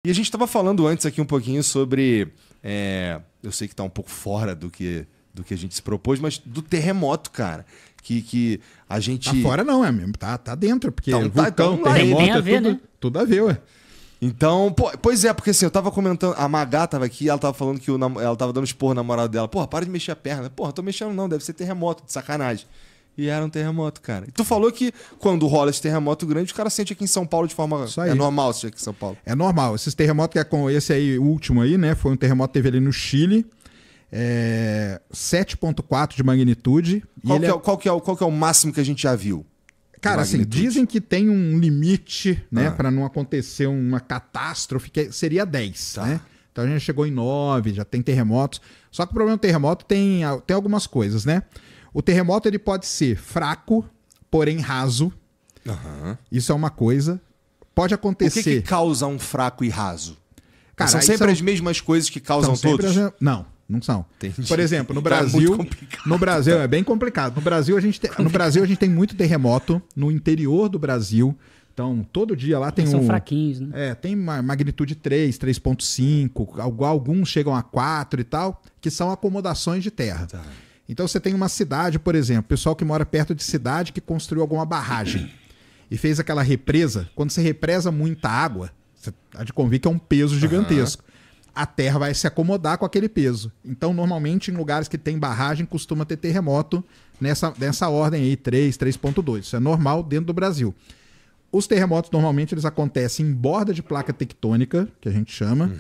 E a gente estava falando antes aqui um pouquinho sobre... eu sei que está um pouco fora do que a gente se propôs, mas do terremoto, cara. Que a gente... Tá fora não, é mesmo. Tá dentro, porque vulcão, tem terremoto, a ver, né? tudo a ver, ué. Então, pois é, porque assim, eu tava comentando, a Magá tava aqui, ela tava falando que ela tava dando esporro no namorado dela. Porra, para de mexer a perna. Porra, tô mexendo não, deve ser terremoto, de sacanagem. E era um terremoto, cara. E tu falou que quando rola esse terremoto grande, os caras sentem aqui em São Paulo de forma... É normal sentir aqui em São Paulo. É normal. Esses terremotos, que é com esse aí, o último aí, né? Foi um terremoto que teve ali no Chile. 7,4 de magnitude. Qual que é o máximo que a gente já viu? Cara, assim, dizem que tem um limite, né? Pra não acontecer uma catástrofe, que seria 10, né? Então a gente chegou em 9, já tem terremotos. Só que o problema do terremoto tem algumas coisas, né? O terremoto ele pode ser fraco, porém raso. Isso é uma coisa. Pode acontecer... O que causa um fraco e raso? Cara, são sempre as mesmas coisas que causam todos? Não são. Entendi. Por exemplo, no Brasil é bem complicado. No Brasil a gente tem muito terremoto no interior do Brasil. Então, todo dia lá tem são fraquinhos, né? Tem magnitude 3, 3,5, alguns chegam a 4 e tal, que são acomodações de terra. Tá. Então você tem uma cidade, por exemplo, pessoal que mora perto de cidade que construiu alguma barragem e fez aquela represa. Quando você represa muita água, você há de convir que é um peso gigantesco. A terra vai se acomodar com aquele peso. Então, normalmente, em lugares que tem barragem, costuma ter terremoto nessa ordem aí, 3, 3,2. Isso é normal dentro do Brasil. Os terremotos, normalmente, eles acontecem em borda de placa tectônica, que a gente chama,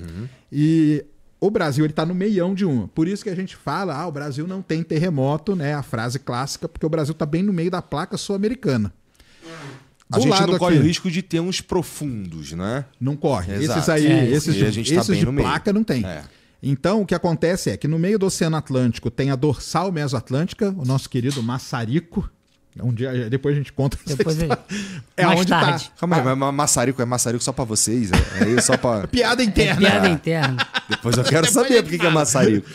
e o Brasil está no meião de uma. Por isso que a gente fala, o Brasil não tem terremoto, né? A frase clássica, porque o Brasil está bem no meio da placa sul-americana. A gente não corre o risco de ter uns profundos, né? Não corre. Exato. Esses de placa não tem. Então, o que acontece é que no meio do Oceano Atlântico tem a dorsal mesoatlântica, o nosso querido maçarico. Um dia, depois a gente conta. É onde tá. Calma aí, mas maçarico é maçarico só pra vocês? É só pra... Piada interna. Piada interna. Depois eu quero saber por que é maçarico.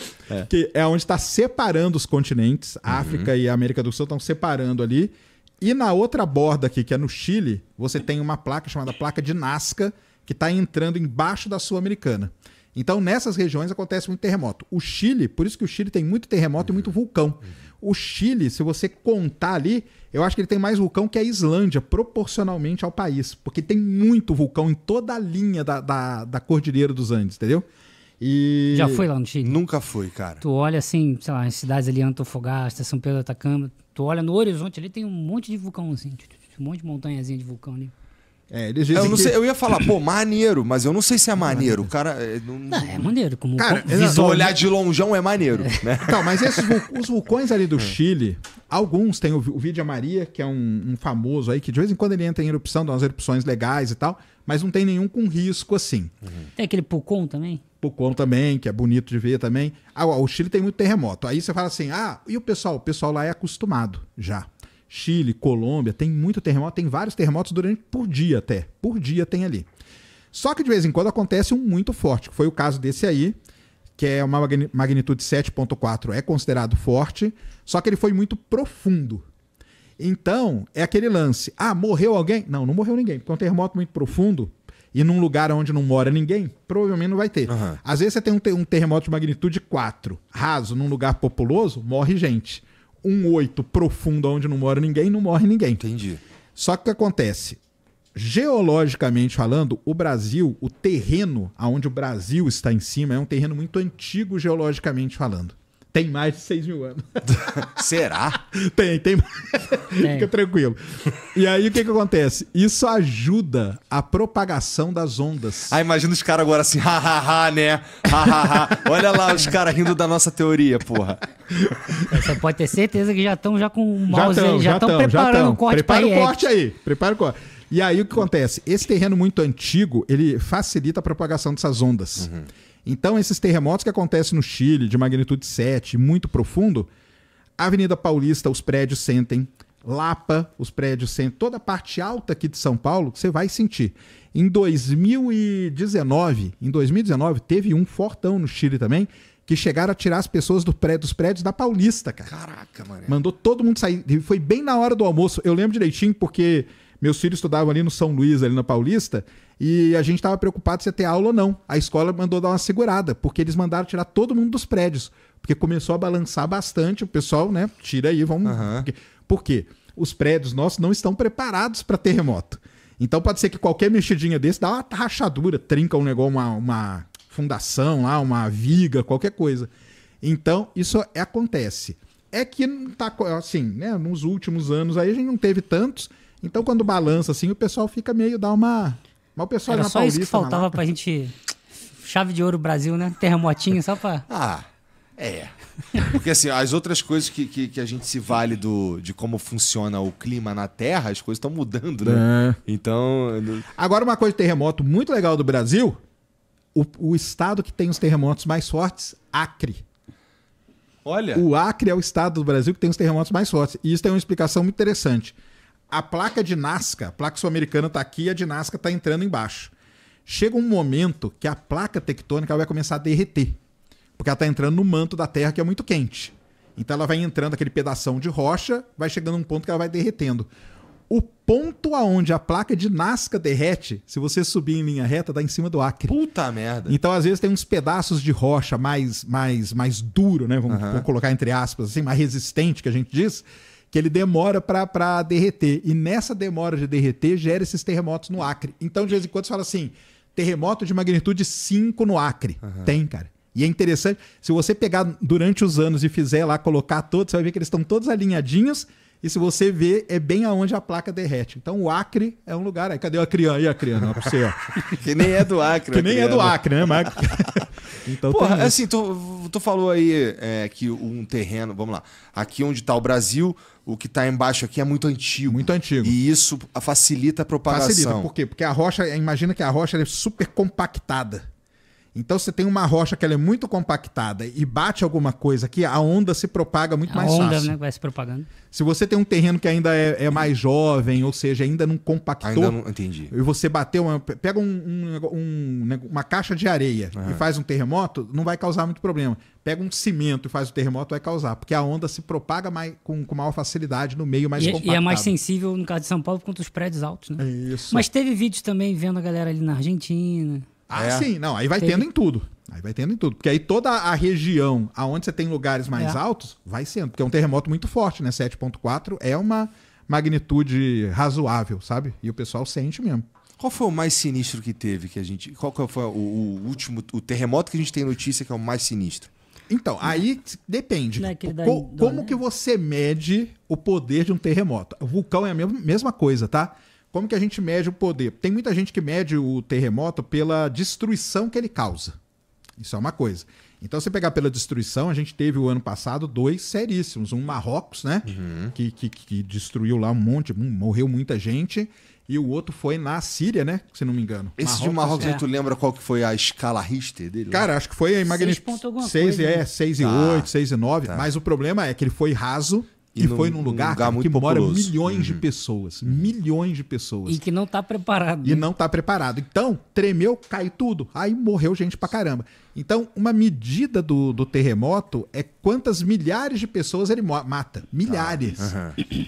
Que é onde está separando os continentes. A África e a América do Sul estão separando ali. E na outra borda aqui, que é no Chile, você tem uma placa chamada placa de Nazca, que está entrando embaixo da Sul-Americana. Então, nessas regiões acontece muito terremoto. O Chile, por isso que o Chile tem muito terremoto e muito vulcão. O Chile, se você contar ali, eu acho que ele tem mais vulcão que a Islândia, proporcionalmente ao país. Porque tem muito vulcão em toda a linha da Cordilheira dos Andes, entendeu? Já foi lá no Chile? Nunca fui, cara. Tu olha assim, sei lá, as cidades ali, Antofagasta, São Pedro do Atacama, tu olha no horizonte ali, tem um monte de vulcão assim, um monte de montanhazinha de vulcão ali. Eu ia falar, maneiro, mas eu não sei se é maneiro. O cara. Não, é maneiro. Se olhar de longeão é maneiro. Né? Então, mas os vulcões ali do Chile, alguns tem o Vidia Maria, que é um famoso aí, que de vez em quando ele entra em erupção, dá umas erupções legais e tal, mas não tem nenhum com risco assim. Tem aquele Pucón também? Pucón também, que é bonito de ver também. O Chile tem muito terremoto. Aí você fala assim, e o pessoal? O pessoal lá é acostumado já. Chile, Colômbia, tem muito terremoto, tem vários terremotos por dia até. Por dia tem ali. Só que de vez em quando acontece um muito forte, que foi o caso desse aí, que é uma magnitude 7,4, é considerado forte, só que ele foi muito profundo. Então, é aquele lance. Morreu alguém? Não morreu ninguém, porque é um terremoto muito profundo e num lugar onde não mora ninguém, provavelmente não vai ter. Às vezes você tem um terremoto de magnitude 4, raso, num lugar populoso, morre gente. 8 profundo onde não mora ninguém, não morre ninguém. Entendi. Só que o que acontece? Geologicamente falando, o Brasil, o terreno onde o Brasil está em cima, é um terreno muito antigo geologicamente falando. Tem mais de 6 mil anos. Será? Tem. Fica tranquilo. E aí o que acontece? Isso ajuda a propagação das ondas. Imagina os caras agora assim, né? Olha lá os caras rindo da nossa teoria, porra. Você pode ter certeza que já estão com o mouse aí, já estão preparando o corte para Prepara o corte. E aí o que acontece? Esse terreno muito antigo, ele facilita a propagação dessas ondas. Então, esses terremotos que acontecem no Chile, de magnitude 7, muito profundo, Avenida Paulista, os prédios sentem, Lapa, os prédios sentem, toda a parte alta aqui de São Paulo, você vai sentir. Em 2019, teve um fortão no Chile também, que chegaram a tirar as pessoas dos prédios da Paulista, cara. Caraca, mano. Mandou todo mundo sair. Foi bem na hora do almoço. Eu lembro direitinho porque meus filhos estudavam ali no São Luís, ali na Paulista, E a gente estava preocupado se ia ter aula ou não. A escola mandou dar uma segurada, porque eles mandaram tirar todo mundo dos prédios. Porque começou a balançar bastante, o pessoal, né, tira aí, vamos... Por quê? Os prédios nossos não estão preparados para terremoto. Então pode ser que qualquer mexidinha desse dá uma rachadura, trinca um negócio, uma fundação lá, uma viga, qualquer coisa. Então isso acontece. É que não tá assim, né, nos últimos anos aí a gente não teve tantos, então quando balança assim o pessoal fica meio, dá uma... Mas o pessoal Era na só Paulista, isso que faltava pra gente... Chave de ouro Brasil, né? Terremotinho, só pra... Porque assim, as outras coisas que a gente se vale de como funciona o clima na Terra, as coisas estão mudando, né? Então... Agora uma coisa de terremoto muito legal do Brasil, o estado que tem os terremotos mais fortes, Acre. Olha... O Acre é o estado do Brasil que tem os terremotos mais fortes. E isso tem uma explicação muito interessante. A placa de Nazca, a placa sul-americana está aqui e a de Nazca está entrando embaixo. Chega um momento que a placa tectônica vai começar a derreter. Porque ela está entrando no manto da Terra, que é muito quente. Então ela vai entrando aquele pedação de rocha, vai chegando a um ponto que ela vai derretendo. O ponto aonde a placa de Nazca derrete, se você subir em linha reta, dá em cima do Acre. Puta merda. Então, às vezes, tem uns pedaços de rocha mais duro, né? Vamos colocar entre aspas, assim, mais resistente, que a gente diz, que ele demora para derreter. E nessa demora de derreter, gera esses terremotos no Acre. Então, de vez em quando, você fala assim, terremoto de magnitude 5 no Acre. Tem, cara. E é interessante, se você pegar durante os anos e fizer lá, colocar todos, você vai ver que eles estão todos alinhadinhos. E se você ver, é bem aonde a placa derrete. Então o Acre é um lugar... Aí, cadê a criança? E a criança? Pra você, ó. Que nem é do Acre. Que nem é do Acre, né? Mas... então, porra, assim, tu falou aí que um terreno... Vamos lá. Aqui onde tá o Brasil, o que tá embaixo aqui é muito antigo. Muito antigo. E isso facilita a propagação. Facilita. Por quê? Porque a rocha... Imagina que a rocha é super compactada. Então você tem uma rocha que ela é muito compactada e bate alguma coisa aqui, a onda se propaga muito mais fácil. A onda, né, vai se propagando. Se você tem um terreno que ainda é mais jovem, ou seja, ainda não compactou... Ainda não entendi. E você bateu... Pega uma caixa de areia e faz um terremoto, não vai causar muito problema. Pega um cimento e faz o terremoto, vai causar. Porque a onda se propaga com maior facilidade no meio mais compactado. E é mais sensível, no caso de São Paulo, quanto os prédios altos, né? Isso. Mas teve vídeos também vendo a galera ali na Argentina... Sim, não, aí vai tendo em tudo. Aí vai tendo em tudo. Porque aí toda a região aonde você tem lugares mais altos, vai sendo. Porque é um terremoto muito forte, né? 7.4 é uma magnitude razoável, sabe? E o pessoal sente mesmo. Qual foi o mais sinistro que teve que a gente... Qual foi o último... O terremoto que a gente tem notícia que é o mais sinistro? Então, aí depende. Como como que você mede o poder de um terremoto? O vulcão é a mesma coisa, tá? Como que a gente mede o poder? Tem muita gente que mede o terremoto pela destruição que ele causa. Isso é uma coisa. Então, se pegar pela destruição, a gente teve o ano passado 2 seríssimos. Um Marrocos, né? Que destruiu lá um monte, morreu muita gente. E o outro foi na Síria, né? Se não me engano. Esse de Marrocos, aí tu lembra qual que foi a escala Richter dele? Cara, acho que foi a magnitude 6 e 8, 6 e 9. Mas o problema é que ele foi raso. E foi num lugar que mora milhões de pessoas. Milhões de pessoas. E que não tá preparado. E não tá preparado. Então, tremeu, caiu tudo. Aí morreu gente pra caramba. Então, uma medida do terremoto é quantas milhares de pessoas ele mata. Milhares.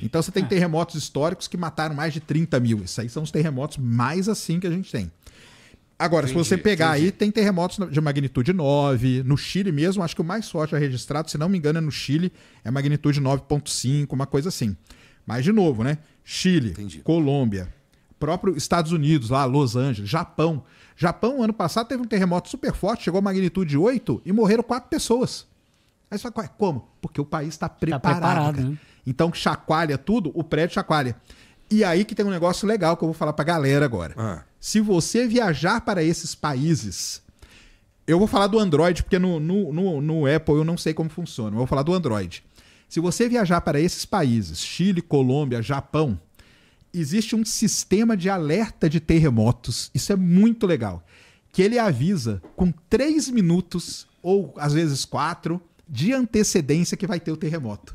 Então, você tem terremotos históricos que mataram mais de 30 mil. Isso aí são os terremotos mais assim que a gente tem. Agora, se você pegar aí, tem terremotos de magnitude 9. No Chile mesmo, acho que o mais forte já registrado, se não me engano, é no Chile, é magnitude 9.5, uma coisa assim. Mas, de novo, né? Chile, Colômbia, próprio Estados Unidos, lá, Los Angeles, Japão. Japão, ano passado, teve um terremoto super forte, chegou a magnitude 8 e morreram 4 pessoas. Aí você fala, como? Porque o país está preparado. Né? Então, chacoalha tudo, o prédio chacoalha. E aí que tem um negócio legal que eu vou falar pra galera agora. Se você viajar para esses países... Eu vou falar do Android, porque no Apple eu não sei como funciona. Eu vou falar do Android. Se você viajar para esses países, Chile, Colômbia, Japão, existe um sistema de alerta de terremotos. Isso é muito legal. Que ele avisa com 3 minutos, ou às vezes 4, de antecedência que vai ter o terremoto.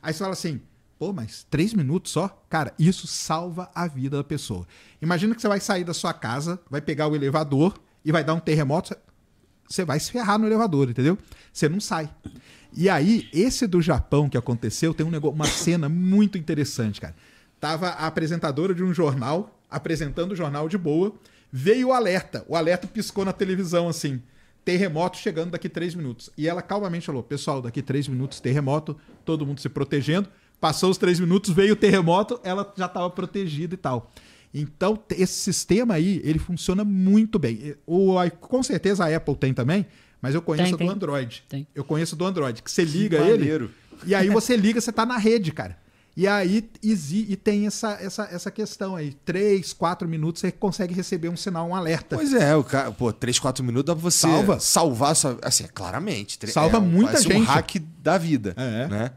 Aí você fala assim... Pô, mas 3 minutos só? Cara, isso salva a vida da pessoa. Imagina que você vai sair da sua casa, vai pegar o elevador e vai dar um terremoto, você vai se ferrar no elevador, entendeu? Você não sai. E aí, esse do Japão que aconteceu, tem uma cena muito interessante, cara. Tava a apresentadora de um jornal, apresentando o jornal de boa, Veio o alerta piscou na televisão assim, terremoto chegando daqui 3 minutos. E ela calmamente falou, pessoal, daqui 3 minutos terremoto, todo mundo se protegendo. Passou os 3 minutos, veio o terremoto, ela já estava protegida e tal. Então, esse sistema aí, ele funciona muito bem. Com certeza a Apple tem também, mas eu conheço do Android. Tem. Eu conheço do Android, que você liga ele, e aí você liga, você tá na rede, cara. E aí tem essa questão aí. 3, 4 minutos você consegue receber um sinal, um alerta. Pois é, o cara, 3, 4 minutos dá pra você salvar sua. Assim, claramente. Salva muita gente. Um hack da vida. Né?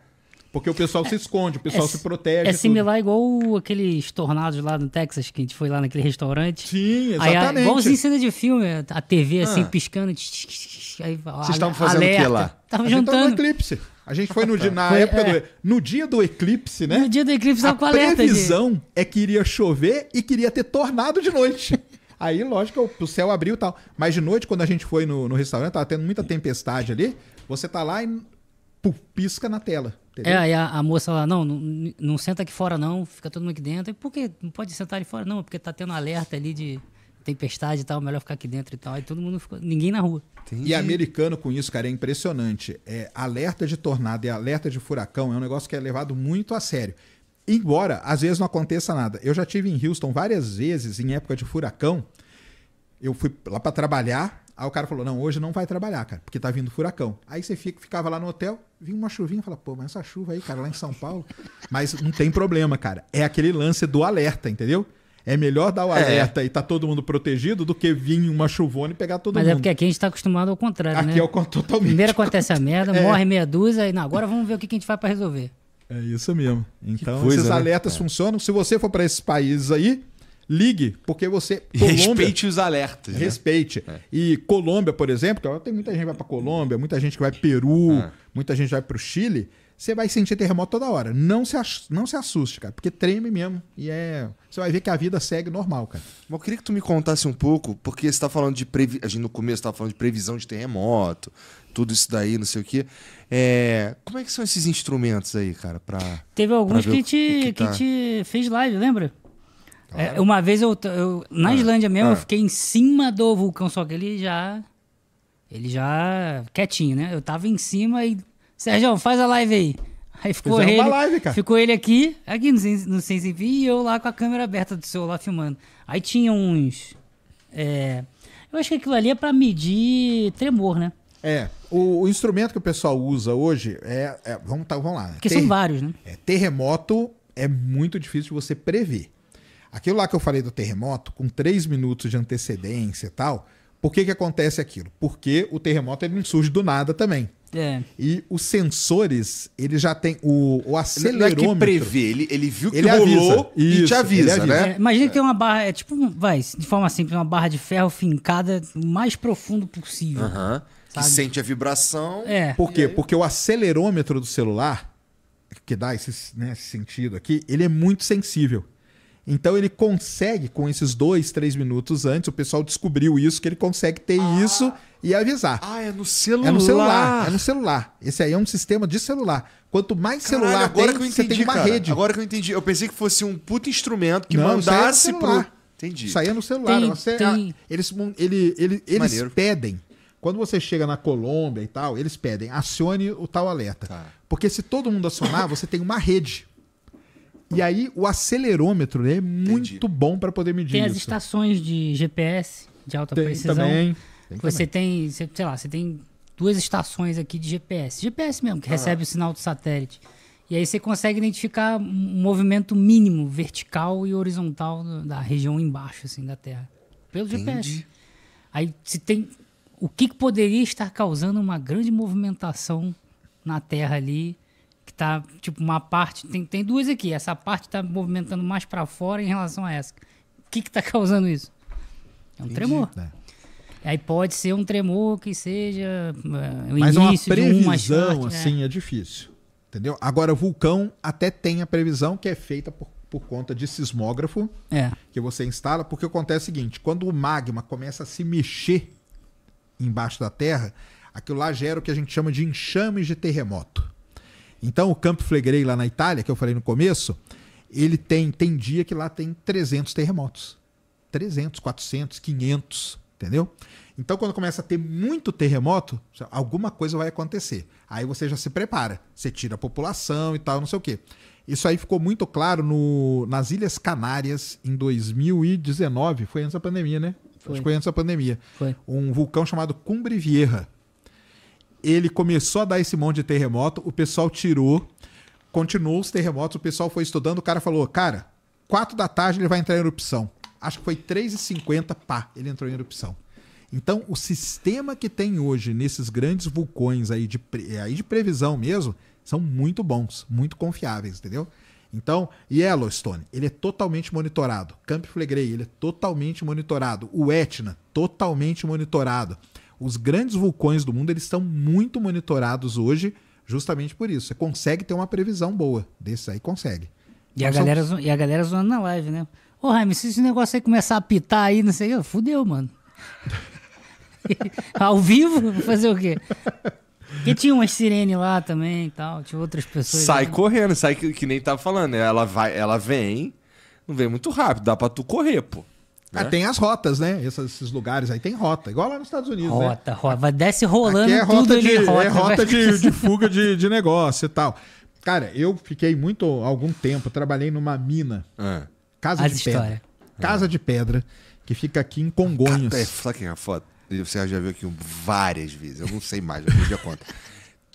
Porque o pessoal se esconde, o pessoal se protege. É similar igual aqueles tornados lá no Texas, que a gente foi lá naquele restaurante. Sim, exatamente. Aí, igualzinho cena de filme, a TV assim, piscando. Aí, vocês estavam fazendo o que lá? Tava jantando. A gente tava no eclipse. A gente foi no dia do eclipse, né? No dia do eclipse tava com alerta. A previsão é que iria chover e queria ter tornado de noite. Aí, lógico, o céu abriu e tal. Mas de noite, quando a gente foi no restaurante, tava tendo muita tempestade ali, você tá lá e pisca na tela. Entendeu? Aí a moça lá, não senta aqui fora não, fica todo mundo aqui dentro. E por que não pode sentar ali fora? Não, porque tá tendo alerta ali de tempestade e tal, melhor ficar aqui dentro e tal. Aí todo mundo ficou, ninguém na rua. Entendi. E americano com isso, cara, é impressionante. Alerta de tornado e alerta de furacão é um negócio que é levado muito a sério. Embora, às vezes, não aconteça nada. Eu já tive em Houston várias vezes, em época de furacão, eu fui lá para trabalhar, aí o cara falou, não, hoje não vai trabalhar, cara, porque tá vindo furacão. Aí você ficava lá no hotel, vinha uma chuvinha, fala, pô, mas essa chuva aí, cara, lá em São Paulo. Mas não tem problema, cara. É aquele lance do alerta, entendeu? É melhor dar o alerta e tá todo mundo protegido do que vir uma chuvona e pegar todo mundo. Mas é porque aqui a gente tá acostumado ao contrário, aqui né? é o totalmente. Primeiro acontece a merda, morre meia dúzia, e agora vamos ver o que a gente faz para resolver. É isso mesmo. Então, coisa, esses né? alertas funcionam. Se você for para esses países aí, ligue, porque você... Respeite os alertas. Né? Respeite. E Colômbia, por exemplo, tem muita gente que vai para Colômbia, muita gente que vai para Peru, muita gente vai para o Chile. Você vai sentir terremoto toda hora. Não se assuste, cara, porque treme mesmo. E você vai ver que a vida segue normal, cara. Mas eu queria que tu me contasse um pouco, porque você tá falando de a gente no começo tava falando de previsão de terremoto, tudo isso daí, não sei o quê. Como é que são esses instrumentos aí, cara? Teve alguns que a gente fez live, lembra? Claro. Uma vez eu na Islândia mesmo, eu fiquei em cima do vulcão, só que ele já quietinho, né? Eu tava em cima e Sérgio, faz a live aí. Aí ficou ele, live, cara. Ficou ele aqui no Sem Fim e eu lá com a câmera aberta do celular filmando. Aí tinha uns... eu acho que aquilo ali é pra medir tremor, né? O instrumento que o pessoal usa hoje vamos lá. Porque são vários, né? Terremoto é muito difícil de você prever. Aquilo lá que eu falei do terremoto, com 3 minutos de antecedência e tal, por que acontece aquilo? Porque o terremoto ele não surge do nada também. E os sensores, ele já tem o acelerômetro. Não é que prevê, ele viu que rolou e te avisa, né? Imagina que tem uma barra, de forma simples, uma barra de ferro fincada o mais profundo possível. Que sente a vibração. Por quê? Porque o acelerômetro do celular, que dá esse sentido aqui, ele é muito sensível. Então ele consegue, com esses 2, 3 minutos antes, o pessoal descobriu isso, que ele consegue ter isso e avisar. É no celular. É no celular. Esse aí é um sistema de celular. Quanto mais celular você tem uma rede. Agora que eu entendi. Eu pensei que fosse um puta instrumento que mandasse pro... Entendi. Isso aí é no celular. Eles pedem. Quando você chega na Colômbia e tal, eles pedem, acione o tal alerta. Porque se todo mundo acionar, você tem uma rede. E aí o acelerômetro é muito bom para poder medir isso. Tem as estações de GPS de alta precisão. Você tem 2 estações aqui de GPS. GPS mesmo, que recebe o sinal do satélite. E aí você consegue identificar um movimento mínimo, vertical e horizontal da região embaixo, assim, da Terra. Pelo GPS. Aí se tem... O que poderia estar causando uma grande movimentação na Terra ali... que tá, tipo, uma parte... Tem 2 aqui. Essa parte tá movimentando mais para fora em relação a essa. O que tá causando isso? É um tremor. Aí pode ser um tremor que seja o início de um mais forte. Mas uma previsão, assim, é difícil. Entendeu? Agora, vulcão até tem a previsão que é feita por conta de sismógrafo que você instala, porque acontece o seguinte, quando o magma começa a se mexer embaixo da Terra, aquilo lá gera o que a gente chama de enxames de terremoto. Então, o Campo Flegrei lá na Itália, que eu falei no começo, ele tem dia que lá tem 300 terremotos. 300, 400, 500, entendeu? Então, quando começa a ter muito terremoto, alguma coisa vai acontecer. Aí você já se prepara. Você tira a população e tal, não sei o quê. Isso aí ficou muito claro nas Ilhas Canárias em 2019. Foi antes da pandemia, né? Acho que foi antes da pandemia. Foi. Um vulcão chamado Cumbre Vieja. Ele começou a dar esse monte de terremoto, o pessoal tirou, continuou os terremotos, o pessoal foi estudando, o cara falou, cara, 4 da tarde ele vai entrar em erupção. Acho que foi 3h50, pá, ele entrou em erupção. Então, o sistema que tem hoje nesses grandes vulcões aí de previsão mesmo, são muito bons, muito confiáveis, entendeu? Então, Yellowstone, ele é totalmente monitorado. Camp Flegrei, ele é totalmente monitorado. O Etna, totalmente monitorado. Os grandes vulcões do mundo, eles estão muito monitorados hoje, justamente por isso. Você consegue ter uma previsão boa. Desse aí, consegue. E a galera zoando na live, né? Ô, Jaime, se esse negócio aí começar a apitar aí, não sei, fudeu, mano. Ao vivo? Vou fazer o quê? Porque tinha umas sirene lá também e tal, tinha outras pessoas. Sai correndo, sai que nem tava falando, né? Ela vem, não vem muito rápido, dá pra tu correr, pô. Né? Tem as rotas, né? Esses lugares aí tem rota, igual lá nos Estados Unidos, rota, né? Rota, desce rolando aqui tudo ali, é rota de fuga de negócio e tal. Cara, eu fiquei algum tempo, trabalhei numa mina, Casa de Pedra. Casa de Pedra, que fica aqui em Congonhas. Sabe quem é a foto? Você já viu aqui várias vezes, eu não sei mais, já perdi a conta.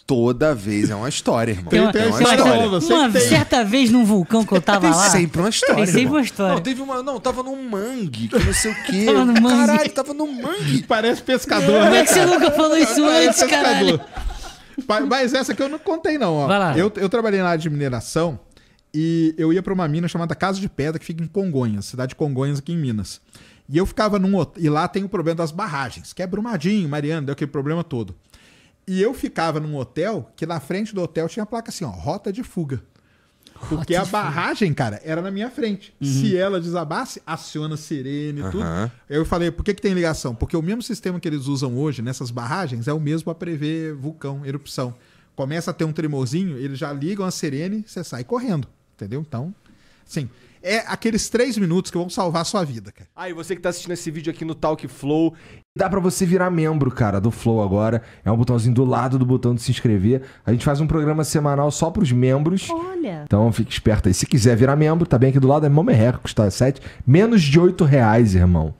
Toda vez é uma história, irmão. Tem uma história. Certa vez num vulcão que eu tava lá. Tem sempre uma história. Tem sempre uma história. Não, tava num mangue, que não sei o quê. Tava no mangue. Caralho, tava num mangue. Parece pescador, Como né? é que você nunca falou isso antes, caralho? Mas essa aqui eu não contei, não. Ó. Vai lá. Eu trabalhei na área de mineração e eu ia pra uma mina chamada Casa de Pedra, que fica em Congonhas, cidade de Congonhas, aqui em Minas. E eu ficava num hotel, e lá tem o problema das barragens, que é Brumadinho, Mariana, deu aquele problema todo. E eu ficava num hotel, que na frente do hotel tinha a placa assim, ó, rota de fuga. Porque a barragem, cara, era na minha frente. Se ela desabasse, aciona a sirene e tudo. Eu falei, por que tem ligação? Porque o mesmo sistema que eles usam hoje nessas barragens é o mesmo para prever vulcão, erupção. Começa a ter um tremorzinho, eles já ligam a sirene, você sai correndo, entendeu? Então, assim, é aqueles 3 minutos que vão salvar a sua vida, cara. E você que tá assistindo esse vídeo aqui no Talk Flow, dá pra você virar membro, cara, do Flow agora. É um botãozinho do lado do botão de se inscrever. A gente faz um programa semanal só pros membros. Olha. Então fique esperto aí. Se quiser virar membro, tá bem aqui do lado, é mó merreca, custa menos de R$8, irmão.